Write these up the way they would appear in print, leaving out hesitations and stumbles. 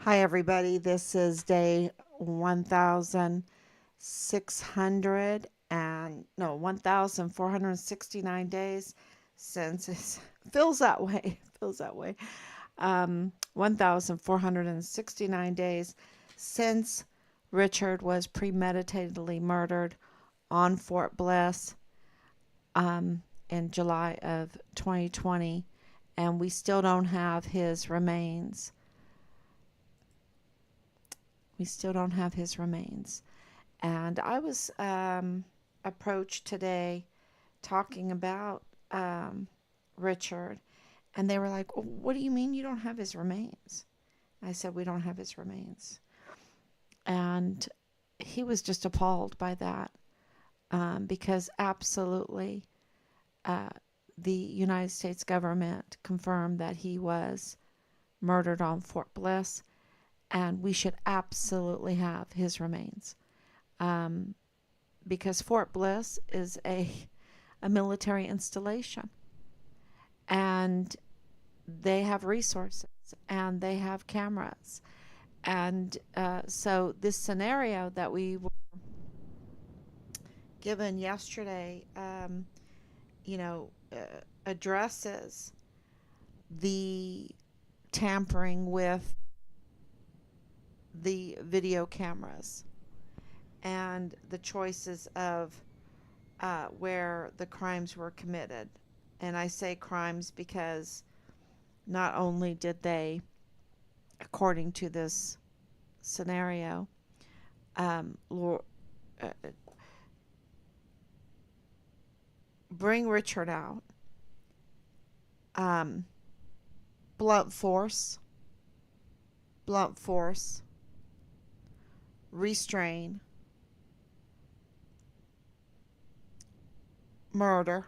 Hi, everybody. This is day 1,600 and no, 1,469 days since it feels that way. Feels that way. 1,469 days since Richard was premeditatedly murdered on Fort Bliss in July of 2020, and we still don't have his remains. We still don't have his remains. And I was approached today talking about Richard, and they were like, "What do you mean you don't have his remains?" I said, "We don't have his remains." And he was just appalled by that because absolutely uh, the United States government confirmed that he was murdered on Fort Bliss, and we should absolutely have his remains. Um, because Fort Bliss is a military installation, and they have resources and they have cameras. And so, this scenario that we were given yesterday, you know, addresses the tampering with the video cameras and the choices of where the crimes were committed. And I say crimes because not only did they, according to this scenario, um, uh, bring Richard out, um, blunt force, blunt force, restrain, murder,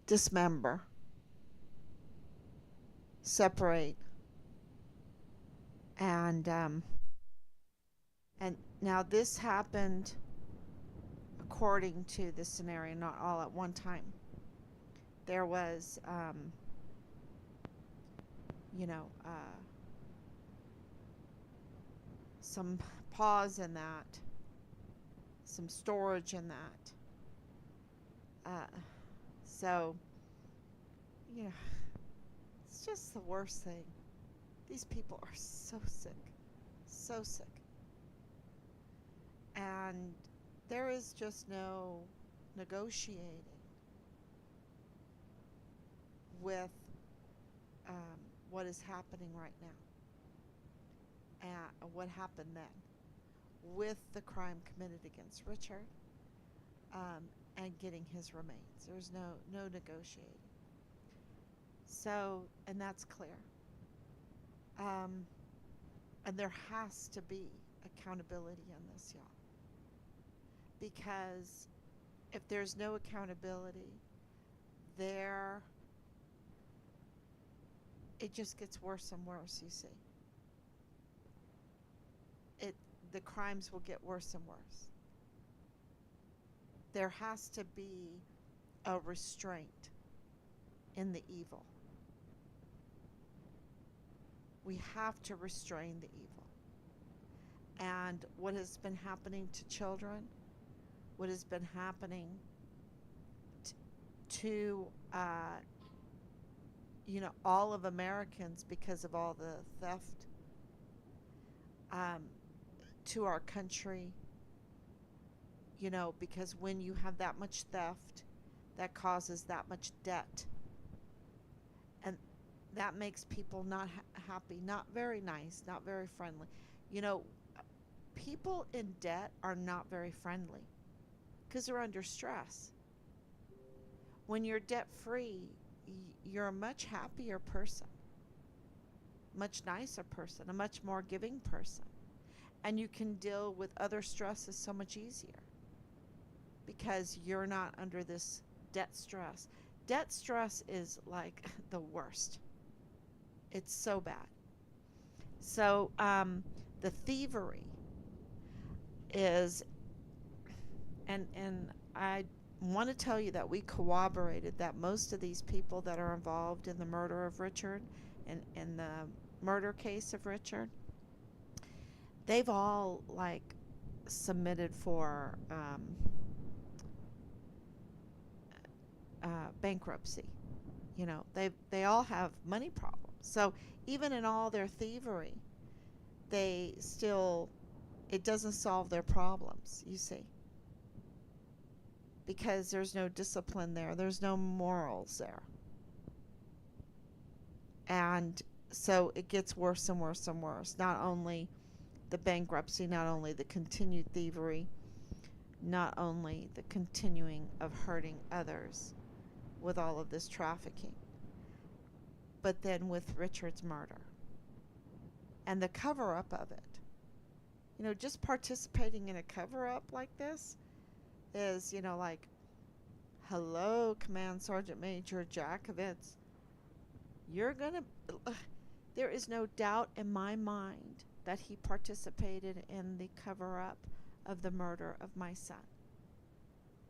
dismember, separate, and and now this happened according to this scenario, not all at one time. There was, you know, some pause in that, some storage in that. Uh, so, you know, it's just the worst thing. These people are so sick, so sick. And there is just no negotiating with um, what is happening right now and what happened then with the crime committed against Richard um, and getting his remains. There's no negotiating. So, and that's clear. Um, and there has to be accountability in this, y'all. Because if there's no accountability, there it just gets worse and worse, you see. It the crimes will get worse and worse. There has to be a restraint in the evil. We have to restrain the evil. And what has been happening to children, what has been happening to all of Americans because of all the theft um, to our country, because when you have that much theft, that causes that much debt. And that makes people not happy, not very nice, not very friendly. You know, people in debt are not very friendly because they're under stress. When you're debt free, you're a much happier person, much nicer person, a much more giving person. And you can deal with other stresses so much easier because you're not under this debt stress. Debt stress is like the worst. It's so bad. So the thievery is, and I want to tell you that we corroborated that most of these people that are involved in the murder of Richard and in the murder case of Richard, they've all like submitted for bankruptcy. You know, they all have money problems. So even in all their thievery, they still, it doesn't solve their problems, you see, because there's no discipline there, there's no morals there. And so it gets worse and worse and worse. Not only the bankruptcy, not only the continued thievery, not only the continuing of hurting others with all of this trafficking, but then with Richard's murder and the cover up of it. You know, just participating in a cover up like this is, you know, like, hello, Command Sergeant Major Jakovitz. You're going to, there is no doubt in my mind that he participated in the cover up of the murder of my son.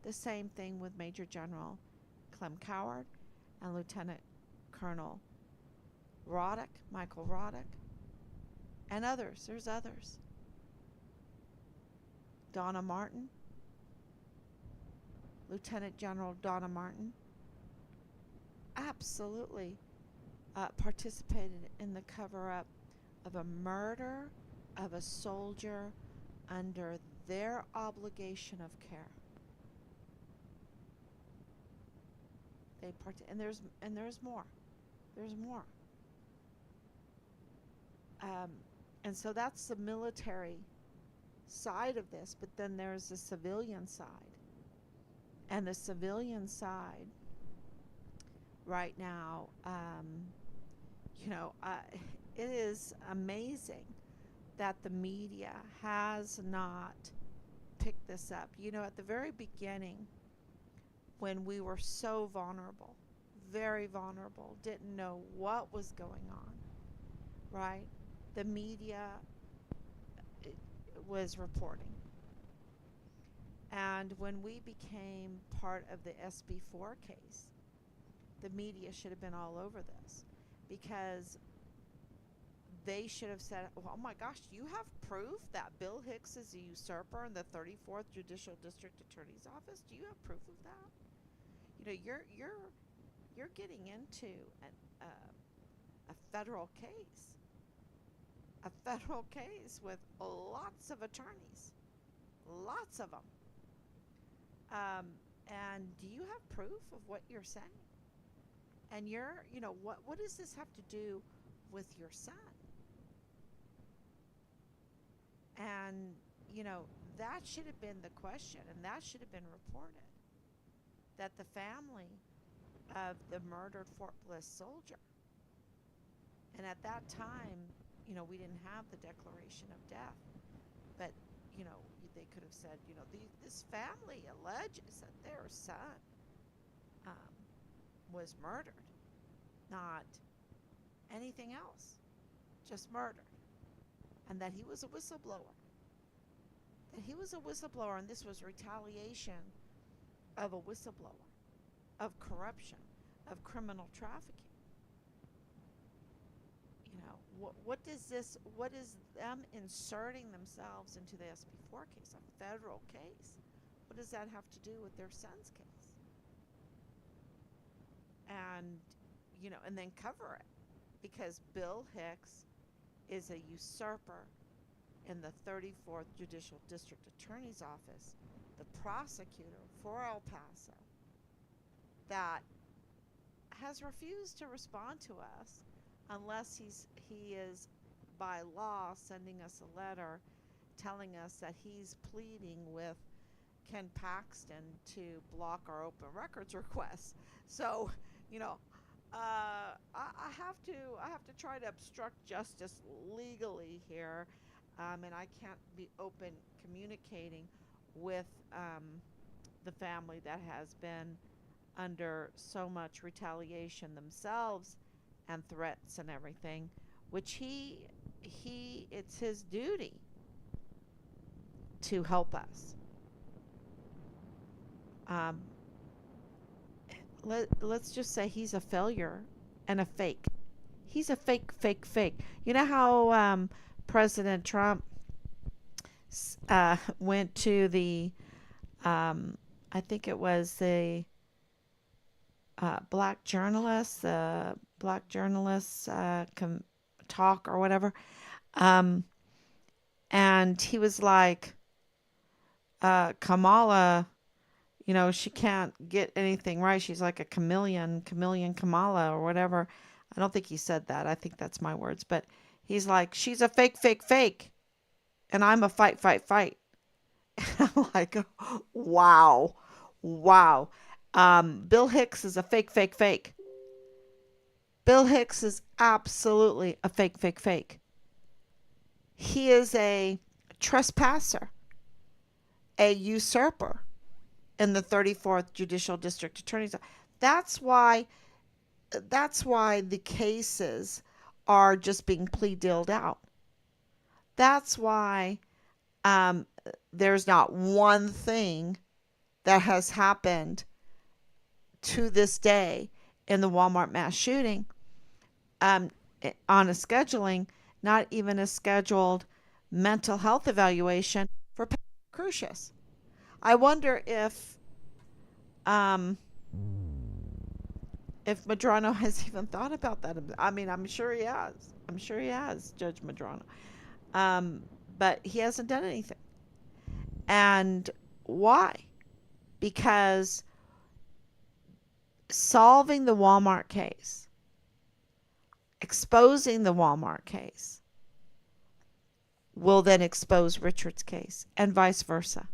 The same thing with Major General Clem Coward and Lieutenant Colonel Roddick, Michael Roddick, and others. There's others. Donna Martin, Lieutenant General Donna Martin, absolutely participated in the cover-up of a murder of a soldier under their obligation of care. And there's more. There's more. And so that's the military side of this, but then there's the civilian side. And the civilian side right now, you know, it is amazing that the media has not picked this up. You know, at the very beginning, when we were so vulnerable, very vulnerable, didn't know what was going on, right? The media was reporting. And when we became part of the SB4 case, the media should have been all over this, because they should have said, oh my gosh, you have proof that Bill Hicks is a usurper in the 34th Judicial District Attorney's Office? Do you have proof of that? You know, you're getting into a federal case. A federal case with lots of attorneys. Lots of them. And do you have proof of what you're saying? And you know, what does this have to do with your son? And, you know, that should have been the question, and that should have been reported. That the family of the murdered Fort Bliss soldier, and at that time, you know, we didn't have the declaration of death, but, you know, they could have said, you know, this family alleges that their son was murdered, not anything else, just murdered, and that he was a whistleblower. That he was a whistleblower, and this was retaliation of a whistleblower, of corruption, of criminal trafficking. You know, what is them inserting themselves into the SB4 case, a federal case? What does that have to do with their son's case? And, you know, and then cover it, because Bill Hicks is a usurper in the 34th Judicial District Attorney's Office, the prosecutor for El Paso, that has refused to respond to us unless he is by law sending us a letter telling us that he's pleading with Ken Paxton to block our open records requests. So, you know, I have to try to obstruct justice legally here, and I can't be open communicating with the family that has been under so much retaliation themselves and threats and everything, which it's his duty to help us. let's just say he's a failure and a fake. He's a fake, fake, fake. You know how President Trump went to the, I think it was the black journalists talk or whatever, um, and he was like, Kamala, she can't get anything right. She's like a chameleon Kamala or whatever. I don't think he said that. I think that's my words, but he's like, she's a fake, fake, fake, and I'm a fight, fight, fight. I'm like, wow, wow. Bill Hicks is a fake, fake, fake. Bill Hicks is absolutely a fake, fake, fake. He is a trespasser, a usurper in the 34th Judicial District Attorney's Office. That's why that's why the cases are just being plea dealed out. That's why um, there's not one thing that has happened to this day in the Walmart mass shooting um, on a scheduling, not even a scheduled mental health evaluation for Crucius. I wonder um, if Madrano has even thought about that. I mean, I'm sure he has. I'm sure he has, Judge Madrano. Um, but he hasn't done anything. And why? Because solving the Walmart case, exposing the Walmart case, will then expose Richard's case, and vice versa.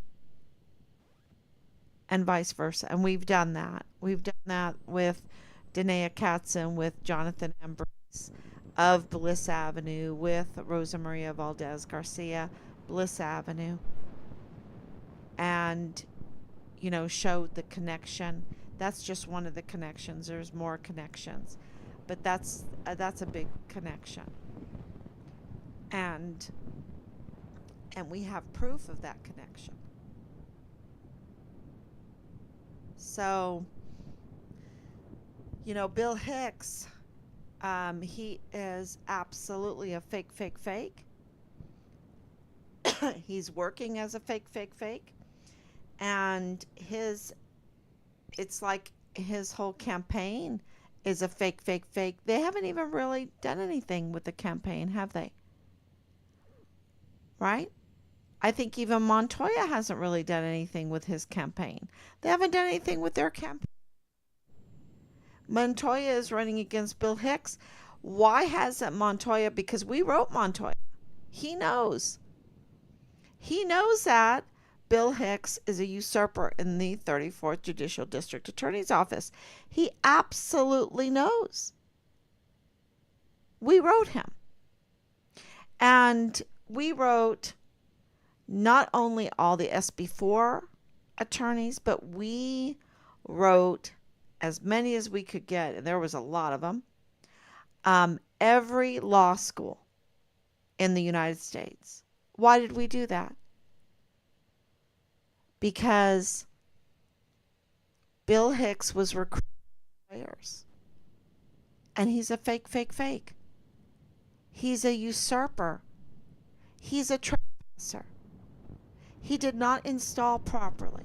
And vice versa. And we've done that. We've done that with Danae Katzen, with Jonathan Ambrose of Bliss Avenue, with Rosa Maria Valdez Garcia, Bliss Avenue, and, showed the connection. That's just one of the connections. There's more connections, but that's a big connection, and we have proof of that connection. So, Bill Hicks, he is absolutely a fake, fake, fake. He's working as a fake, fake, fake. And it's like his whole campaign is a fake, fake, fake. They haven't even really done anything with the campaign, have they? Right? I think even Montoya hasn't really done anything with his campaign. They haven't done anything with their campaign. Montoya is running against Bill Hicks. Why hasn't Montoya? Because we wrote Montoya. He knows. He knows that Bill Hicks is a usurper in the 34th Judicial District Attorney's Office. He absolutely knows. We wrote him. And we wrote not only all the SB4 attorneys, but we wrote as many as we could get, and there was a lot of them, every law school in the United States. Why did we do that? Because Bill Hicks was recruiting lawyers, and he's a fake, fake, fake. He's a usurper. He's a trespasser. He did not install properly.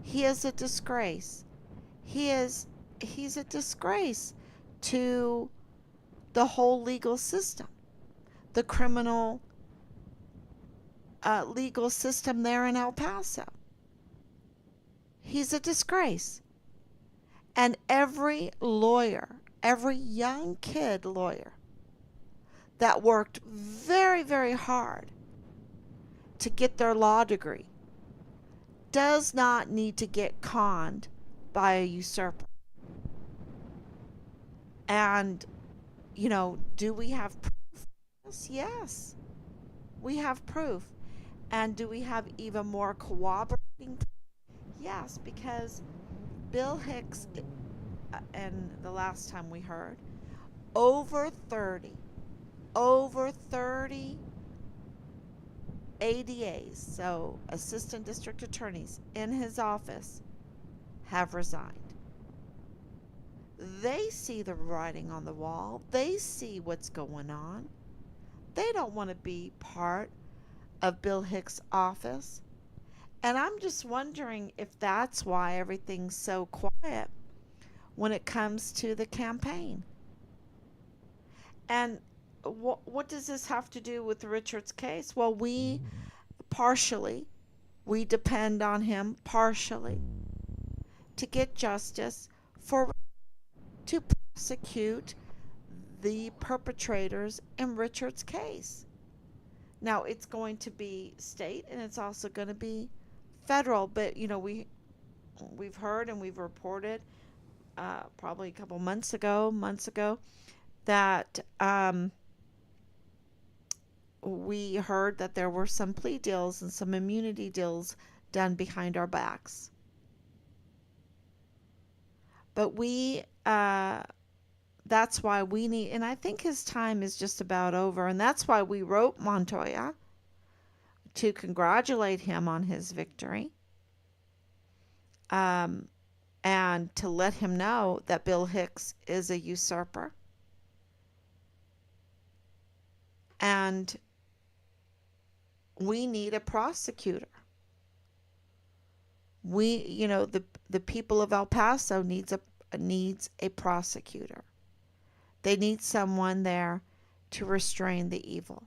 He is a disgrace. He's a disgrace to the whole legal system, the criminal legal system there in El Paso. He's a disgrace. And every lawyer, every young kid lawyer that worked very, very hard to get their law degree does not need to get conned by a usurper. And, do we have proof? Yes, we have proof. And do we have even more corroborating proof? Yes, because Bill Hicks, and the last time we heard, over 30 ADAs, so assistant district attorneys in his office, have resigned. They see the writing on the wall. They see what's going on. They don't want to be part of Bill Hicks' office. And I'm just wondering if that's why everything's so quiet when it comes to the campaign. And what does this have to do with Richard's case? Well, partially, we depend on him partially to get justice for to prosecute the perpetrators in Richard's case. Now, it's going to be state and it's also going to be federal, but we've heard and we've reported probably a couple months ago that we heard that there were some plea deals and some immunity deals done behind our backs. But that's why we need, and I think his time is just about over, and that's why we wrote Montoya to congratulate him on his victory, and to let him know that Bill Hicks is a usurper. And we need a prosecutor. The people of El Paso needs a prosecutor. They need someone there to restrain the evil.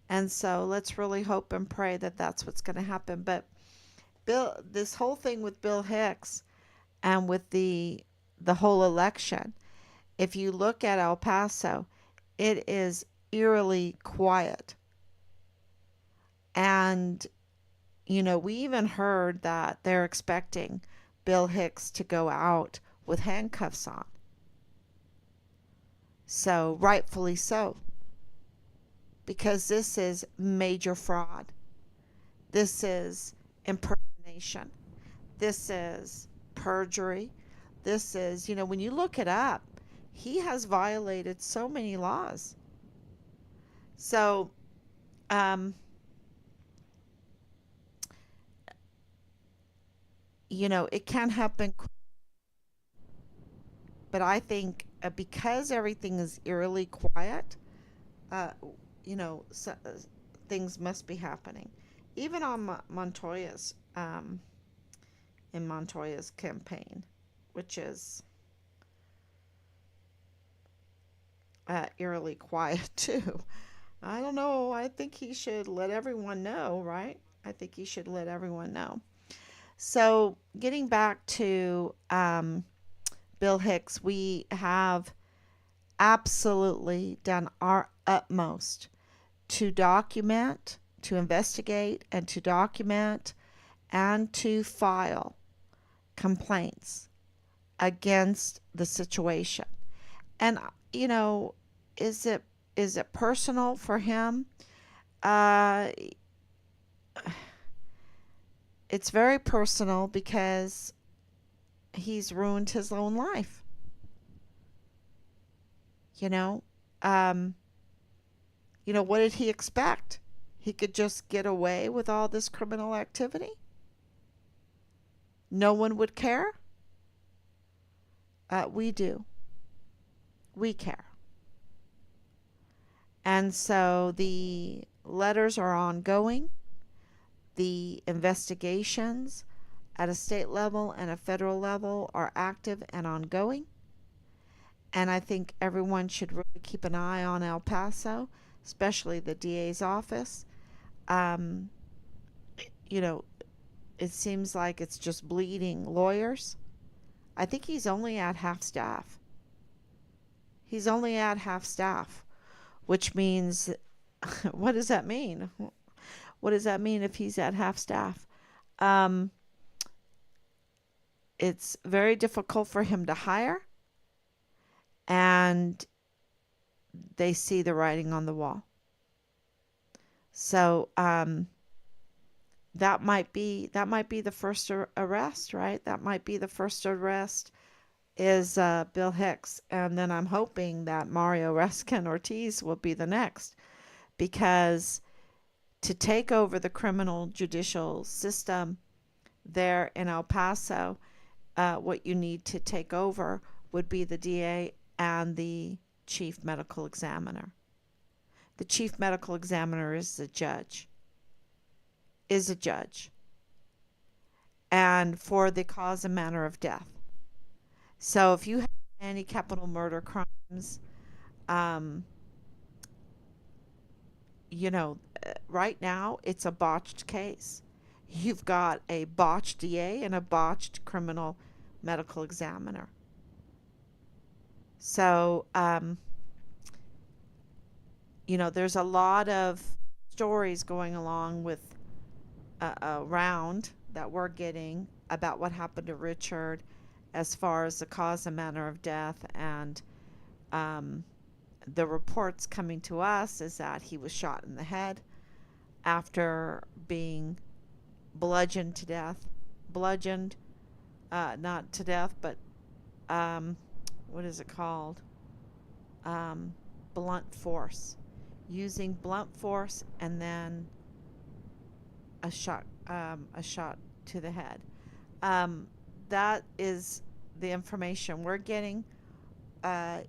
And so let's really hope and pray that that's what's going to happen. But this whole thing with Bill Hicks and with the whole election, if you look at El Paso, it is eerily quiet. And we even heard that they're expecting Bill Hicks to go out with handcuffs on. So, rightfully so. Because this is major fraud. This is impersonation. This is perjury. This is, when you look it up, he has violated so many laws. So, it can happen. But I think because everything is eerily quiet, so, things must be happening. Even on Montoya's, in Montoya's campaign, which is eerily quiet too. I don't know. I think he should let everyone know, right? I think he should let everyone know. So, getting back to Bill Hicks, we have absolutely done our utmost to document, to investigate, and to document and to file complaints against the situation. And is it personal for him? It's very personal because he's ruined his own life. What did he expect? He could just get away with all this criminal activity? No one would care? We do. We care. And so the letters are ongoing. The investigations at a state level and a federal level are active and ongoing. And I think everyone should really keep an eye on El Paso, especially the DA's office. It seems like it's just bleeding lawyers. I think he's only at half staff. He's only at half staff, which means, what does that mean? What does that mean if he's at half staff? It's very difficult for him to hire, and they see the writing on the wall. So that might be the first arrest, right? That might be the first arrest is Bill Hicks, and then I'm hoping that Mario Reskin Ortiz will be the next, because to take over the criminal judicial system there in El Paso, what you need to take over would be the DA and the chief medical examiner. The chief medical examiner is a judge, and for the cause and manner of death. So if you have any capital murder crimes, um, right now it's a botched case. You've got a botched DA and a botched criminal medical examiner. So, there's a lot of stories going along with around that we're getting about what happened to Richard as far as the cause and manner of death. And um, the reports coming to us is that he was shot in the head after being bludgeoned to death. Bludgeoned, not to death, but um, what is it called? Um, Blunt force. Using blunt force and then a shot to the head. Um, that is the information we're getting.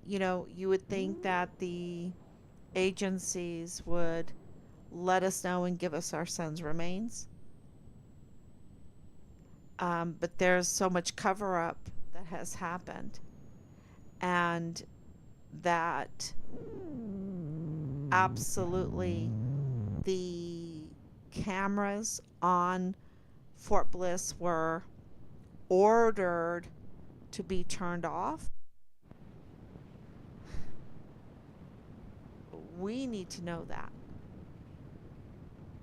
You would think that the agencies would let us know and give us our son's remains. But there's so much cover up that has happened, and that absolutely the cameras on Fort Bliss were ordered to be turned off. We need to know that.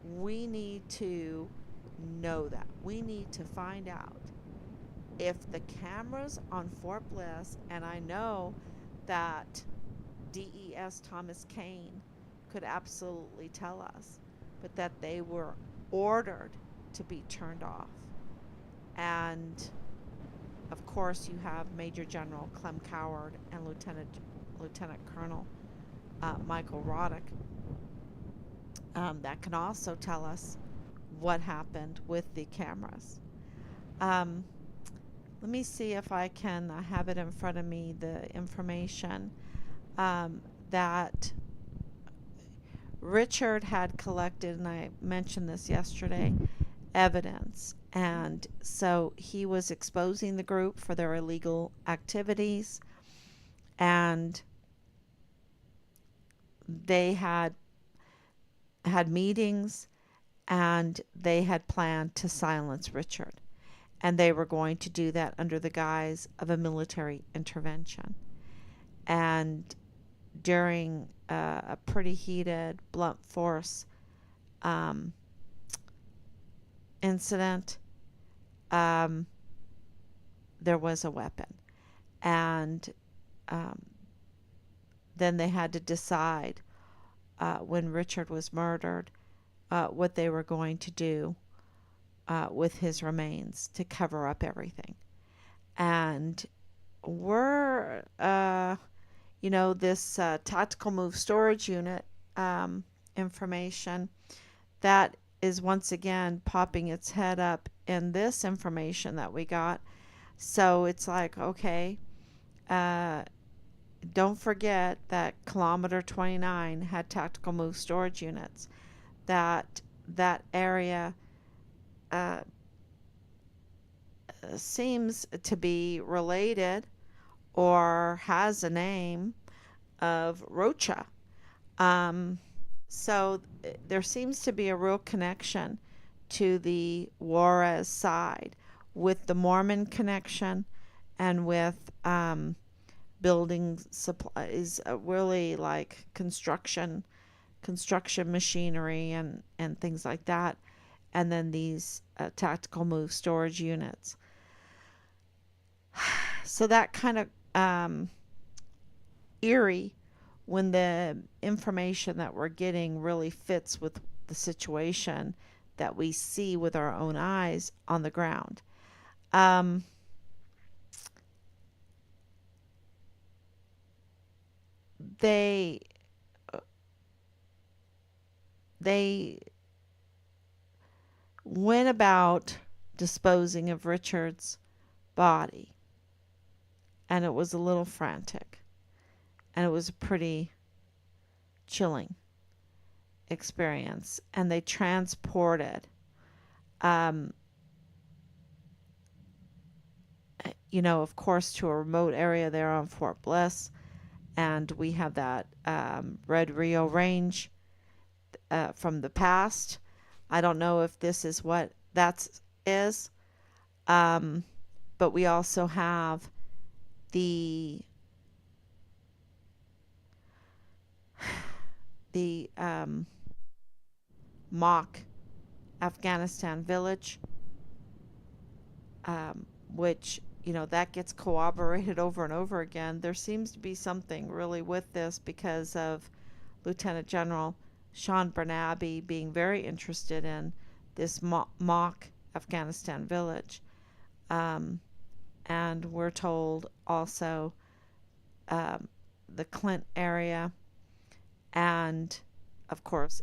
We need to know that. We need to find out if the cameras on Fort Bliss, and I know that DES Thomas Kane could absolutely tell us, but that they were ordered to be turned off. And of course, you have Major General Clem Coward and Lieutenant Colonel Michael Roddick that can also tell us what happened with the cameras. Um, Let me see if I can have it in front of me, the information that Richard had collected, and I mentioned this yesterday, evidence. And so he was exposing the group for their illegal activities, and they had meetings, and they had planned to silence Richard. And they were going to do that under the guise of a military intervention. And during a pretty heated blunt force incident, there was a weapon. And then they had to decide when Richard was murdered what they were going to do with his remains to cover up everything. And we're, this tactical move storage unit information that is once again popping its head up in this information that we got. So it's like, okay, don't forget that Kilometer 29 had tactical move storage units. That area seems to be related or has a name of Rocha. So there seems to be a real connection to the Juarez side with the Mormon connection and with building supplies, really like construction machinery and things like that. And then these tactical move storage units. So that kind of eerie when the information that we're getting really fits with the situation that we see with our own eyes on the ground. They went about disposing of Richard's body. and it was a little frantic, and it was a pretty chilling experience. And they transported, um, of course, to a remote area there on Fort Bliss. And we have that Red Rio Range from the past. I don't know if this is what that is, um, but we also have the the mock Afghanistan village, which that gets corroborated over and over again. There seems to be something really with this because of Lieutenant General Sean Bernabe being very interested in this mock Afghanistan village. Um, and we're told also um, the Clint area, and of course,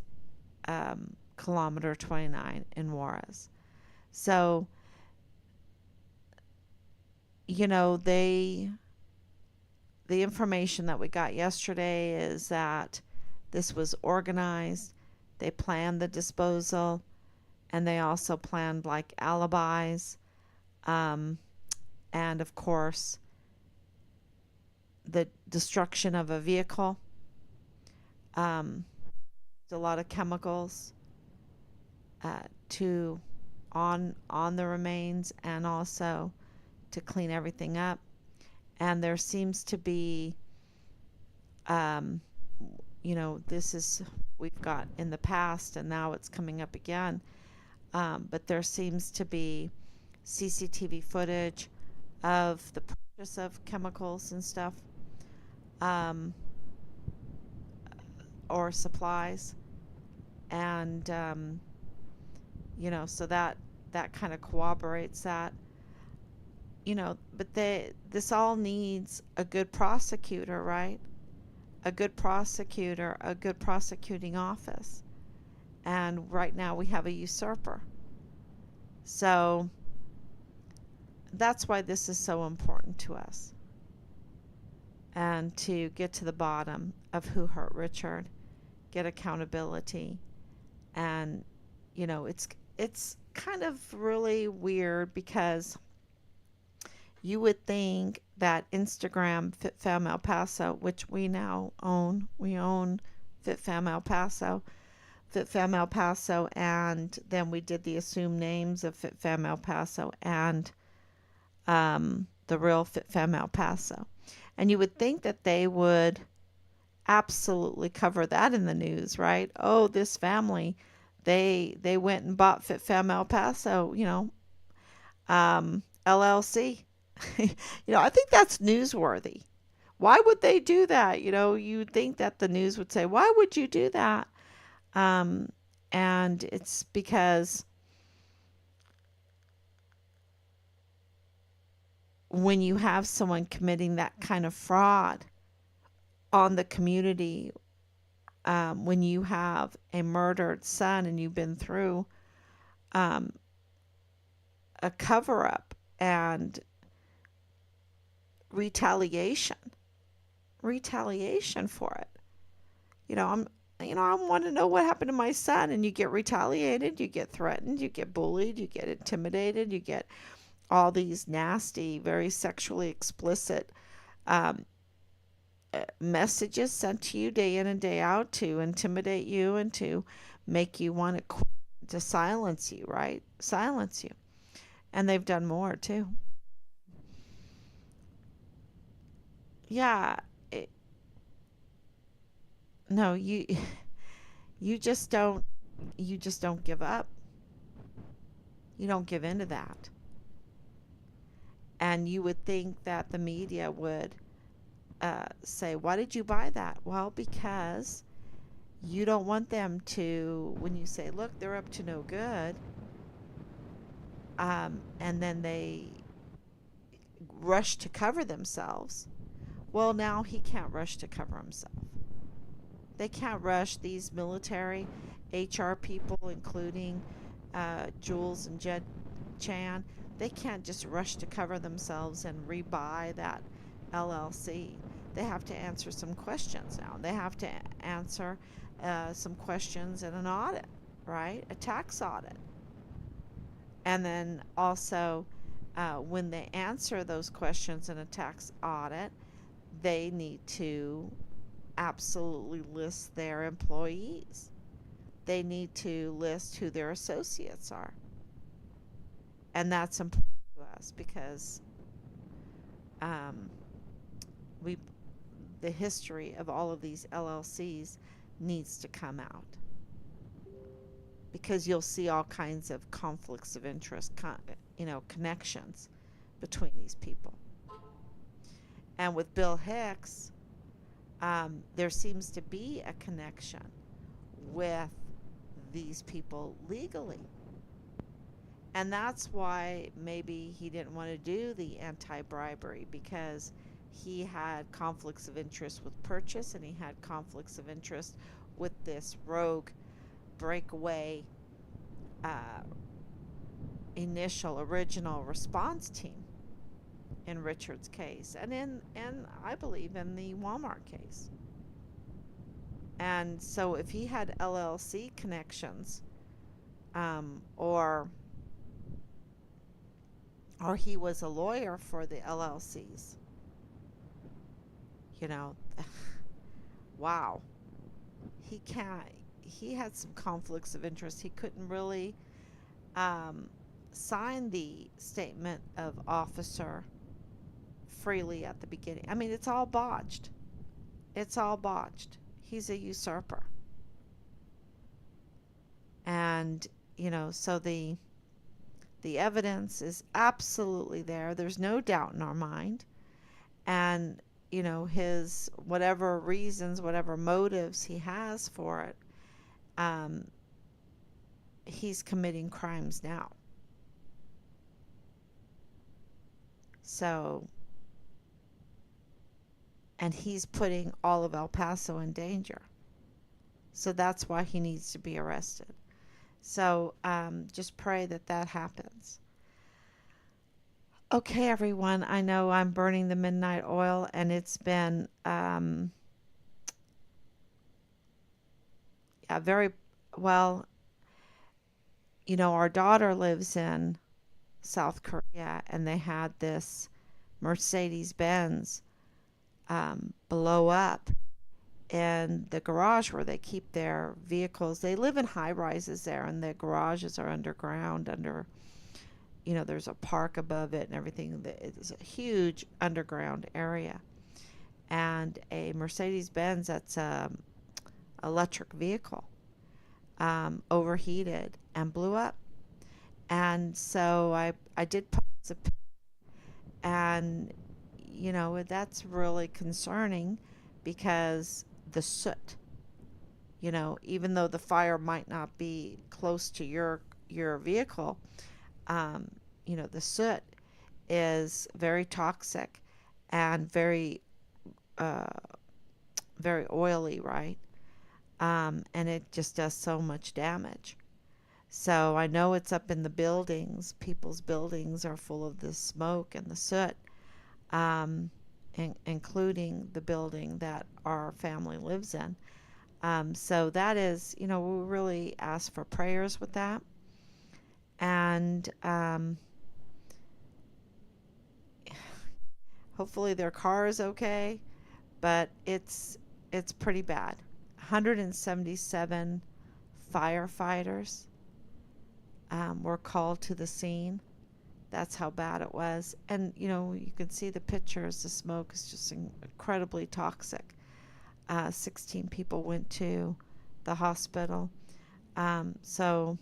kilometer 29 in Juarez. So, the information that we got yesterday is that this was organized. They planned the disposal, and they also planned like alibis, um, and of course the destruction of a vehicle. Um, a lot of chemicals to on the remains, and also to clean everything up. And there seems to be, um, this is we've got in the past, and now it's coming up again. But there seems to be CCTV footage of the purchase of chemicals and stuff, um, or supplies, and so that kind of corroborates that. But this all needs a good prosecutor, right? A good prosecutor, a good prosecuting office. And right now we have a usurper. So that's why this is so important to us. And to get to the bottom of who hurt Richard, get accountability. And it's kind of really weird because you would think that Instagram FitFam El Paso, which we now own, we own FitFam El Paso, FitFam El Paso, and then we did the assumed names of FitFam El Paso and the real FitFam El Paso. And you would think that they would absolutely cover that in the news, right? Oh, this family, they went and bought FitFam El Paso, LLC. I think that's newsworthy. Why would they do that? You'd think that the news would say, why would you do that? Um, and it's because when you have someone committing that kind of fraud on the community, when you have a murdered son and you've been through um, a cover up and retaliation for it. I want to know what happened to my son, and you get retaliated, you get threatened, you get bullied, you get intimidated, you get all these nasty, very sexually explicit um, messages sent to you day in and day out to intimidate you and to make you want to quit, to silence you, right? Silence you. And they've done more too. Yeah. It, no, you just don't give up. You don't give in to that. And you would think that the media would say, why did you buy that? Well, because you don't want them to, when you say, look, they're up to no good, and then they rush to cover themselves. Well, now he can't rush to cover himself. They can't rush, these military HR people, including Jules and Jed Chan. They can't just rush to cover themselves and rebuy that LLC, they have to answer some questions now. They have to answer some questions in an audit, right? A tax audit. And then also, when they answer those questions in a tax audit, they need to absolutely list their employees. They need to list who their associates are. And that's important to us because um, we the history of all of these LLCs needs to come out because you'll see all kinds of conflicts of interest, connections between these people. And with Bill Hicks, there seems to be a connection with these people legally. And that's why maybe he didn't want to do the anti-bribery, because he had conflicts of interest with purchase, and he had conflicts of interest with this rogue breakaway uh, original response team in Richard's case, and I believe in the Walmart case. And so if he had LLC connections, or he was a lawyer for the LLCs, you know, wow, he had some conflicts of interest. He couldn't really um, sign the statement of officer freely at the beginning. I mean, it's all botched. It's all botched. He's a usurper. And, so the evidence is absolutely there. There's no doubt in our mind. And, his whatever reasons, whatever motives he has for it, um, he's committing crimes now. So, and he's putting all of El Paso in danger. So that's why he needs to be arrested. So just pray that that happens. Okay, everyone, I know I'm burning the midnight oil, and it's been very well. Our daughter lives in South Korea, and they had this Mercedes Benz blow up in the garage where they keep their vehicles. They live in high rises there, and the garages are underground there's a park above it and everything. It's a huge underground area. And a Mercedes Benz that's a electric vehicle overheated and blew up. And so I did post a picture, and that's really concerning because the soot, even though the fire might not be close to your vehicle, the soot is very toxic and very very oily, right? And it just does so much damage. So I know it's up in the buildings. People's buildings are full of the smoke and the soot, including the building that our family lives in. So that is, we really ask for prayers with that. And hopefully their car is okay, but it's pretty bad. 177 firefighters were called to the scene. That's how bad it was. And you can see the pictures. The smoke is just incredibly toxic. 16 people went to the hospital. So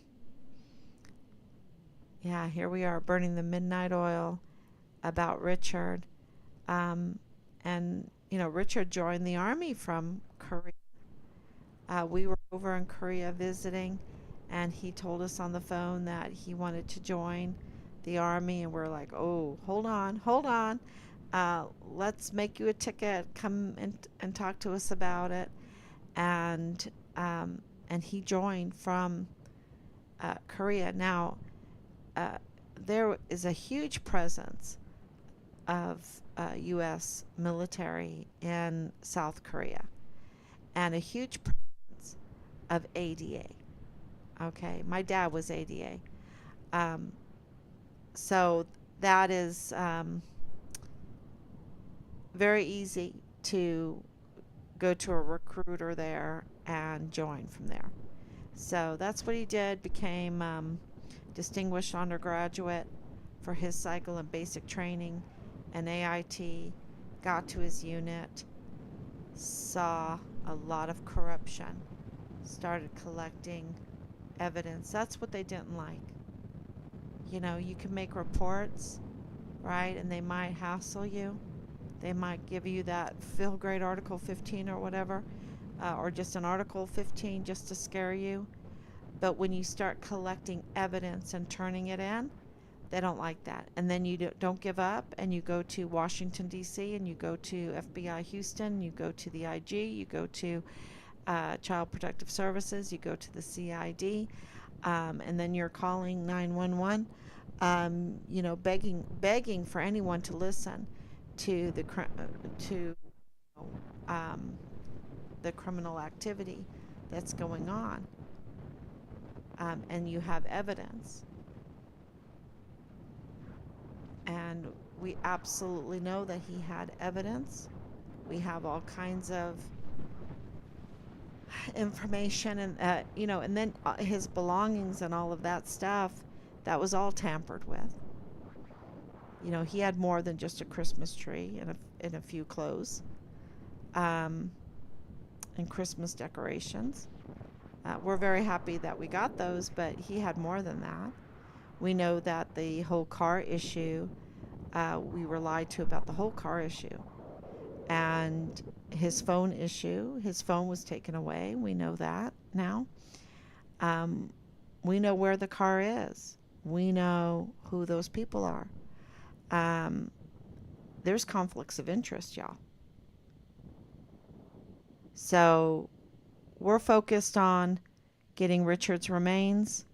yeah, here we are burning the midnight oil about Richard. And Richard joined the army from Korea. We were over in Korea visiting, and he told us on the phone that he wanted to join the army, and we're like, oh, hold on. Let's make you a ticket. Come and talk to us about it. And he joined from Korea. Now, there is a huge presence of U.S. military in South Korea, and a huge presence of ADA. Okay, my dad was ADA. Um, so that is very easy to go to a recruiter there and join from there. So that's what he did, became distinguished undergraduate for his cycle of basic training and AIT, got to his unit, saw a lot of corruption, started collecting evidence. That's what they didn't like. You know, you can make reports, right? And they might hassle you. They might give you that Feel Great Article 15 or whatever, or just an Article 15 just to scare you. But when you start collecting evidence and turning it in, they don't like that. And then you don't give up, and you go to Washington, D.C., and you go to FBI Houston, you go to the IG, you go to Child Protective Services, you go to the CID, and then you're calling 911, you know, begging for anyone to listen to to um, the criminal activity that's going on, and you have evidence. And we absolutely know that he had evidence. We have all kinds of information, and you know, and then his belongings and all of that stuff, that was all tampered with. You know, he had more than just a Christmas tree and a few clothes, um, and Christmas decorations. We're very happy that we got those, but he had more than that. We know that the whole car issue, we were lied to about the whole car issue. And his phone issue, his phone was taken away. We know that now. Um, we know where the car is. We know who those people are. Um, there's conflicts of interest, y'all. So we're focused on getting Richard's remains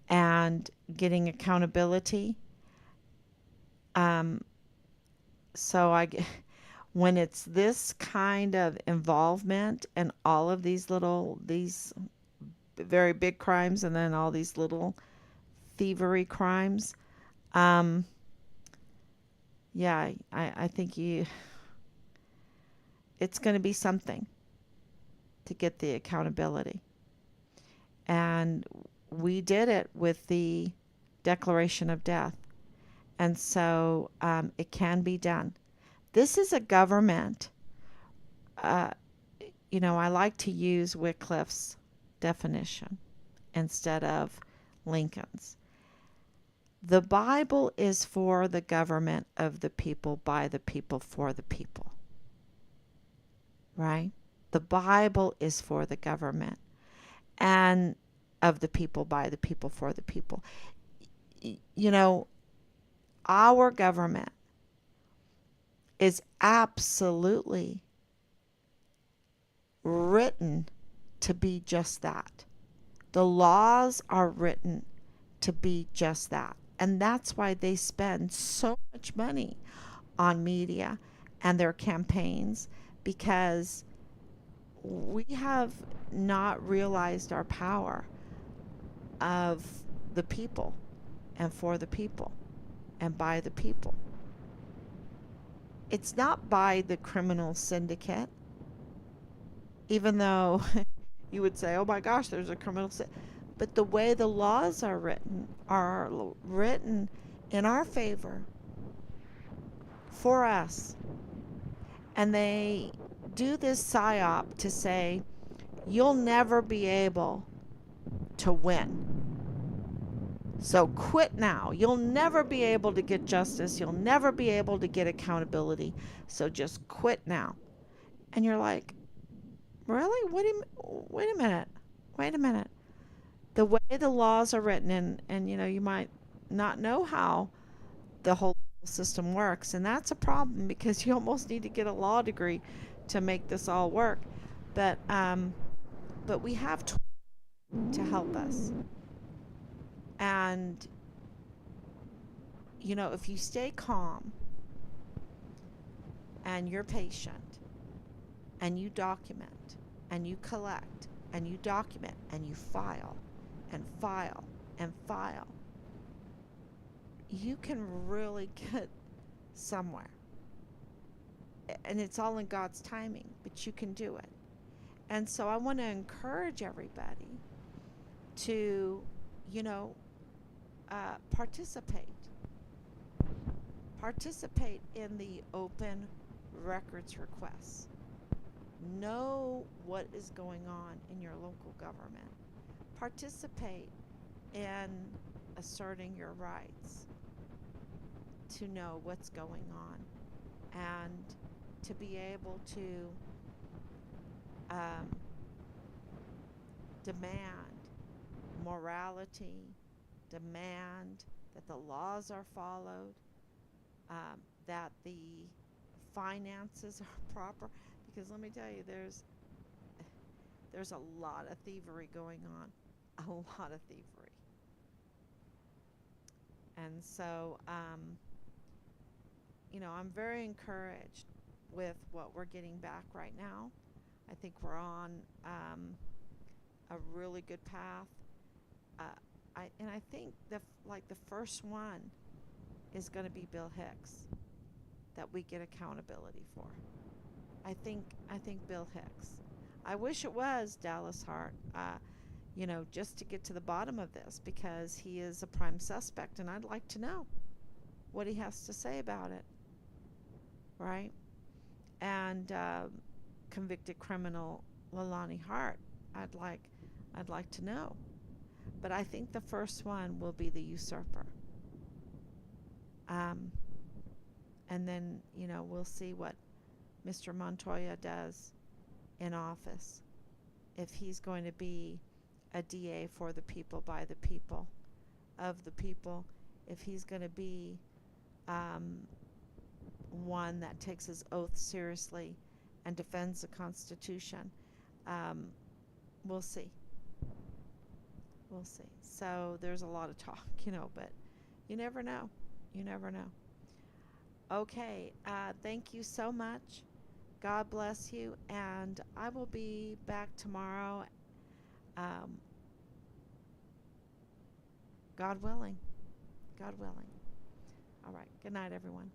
and getting accountability. Um, so when it's this kind of involvement and all of these very big crimes and then all these little thievery crimes, um, yeah, I think it's going to be something to get the accountability. And we did it with the declaration of death. And so it can be done. This is a government. Uh, you know, I like to use Wycliffe's definition instead of Lincoln's. The Bible is for the government of the people, by the people, for the people. Right? The Bible is for the government and of the people, by the people, for the people. You know, our government is absolutely written to be just that. The laws are written to be just that. And that's why they spend so much money on media and their campaigns, because we have not realized our power of the people and for the people and by the people. It's not by the criminal syndicate, even though you would say, oh my gosh, there's a criminal syndicate. But the way the laws are written in our favor, for us. And they do this psyop to say, you'll never be able to win. So quit now. You'll never be able to get justice. You'll never be able to get accountability. So just quit now. And you're like, really? Wait a minute. Wait a minute. The way the laws are written, and you know, you might not know how the whole system works, and that's a problem, because you almost need to get a law degree to make this all work. But we have tools to help us. And you know, if you stay calm and you're patient and you document and you collect and you document and you file and file and file, you can really get somewhere. And it's all in God's timing, but you can do it. And so I want to encourage everybody to, you know, participate. Participate in the open records requests. Know what is going on in your local government. Participate in asserting your rights to know what's going on and to be able to demand morality, demand that the laws are followed, that the finances are proper. Because let me tell you, there's a lot of thievery going on, a lot of thievery. And so, I'm very encouraged with what we're getting back right now. I think we're on a really good path. I think the first one is going to be Bill Hicks that we get accountability for. I think Bill Hicks. I wish it was Dallas Hart. Just to get to the bottom of this, because he is a prime suspect, and I'd like to know what he has to say about it, right? And convicted criminal Lalani Hart, I'd like to know. But I think the first one will be the usurper. And then, we'll see what Mr. Montoya does in office. If he's going to be a DA for the people, by the people, of the people, if he's going to be one that takes his oath seriously and defends the Constitution, we'll see. We'll see. So there's a lot of talk, but you never know. You never know. Okay, thank you so much. God bless you, and I will be back tomorrow, God willing. God willing. All right. Good night, everyone.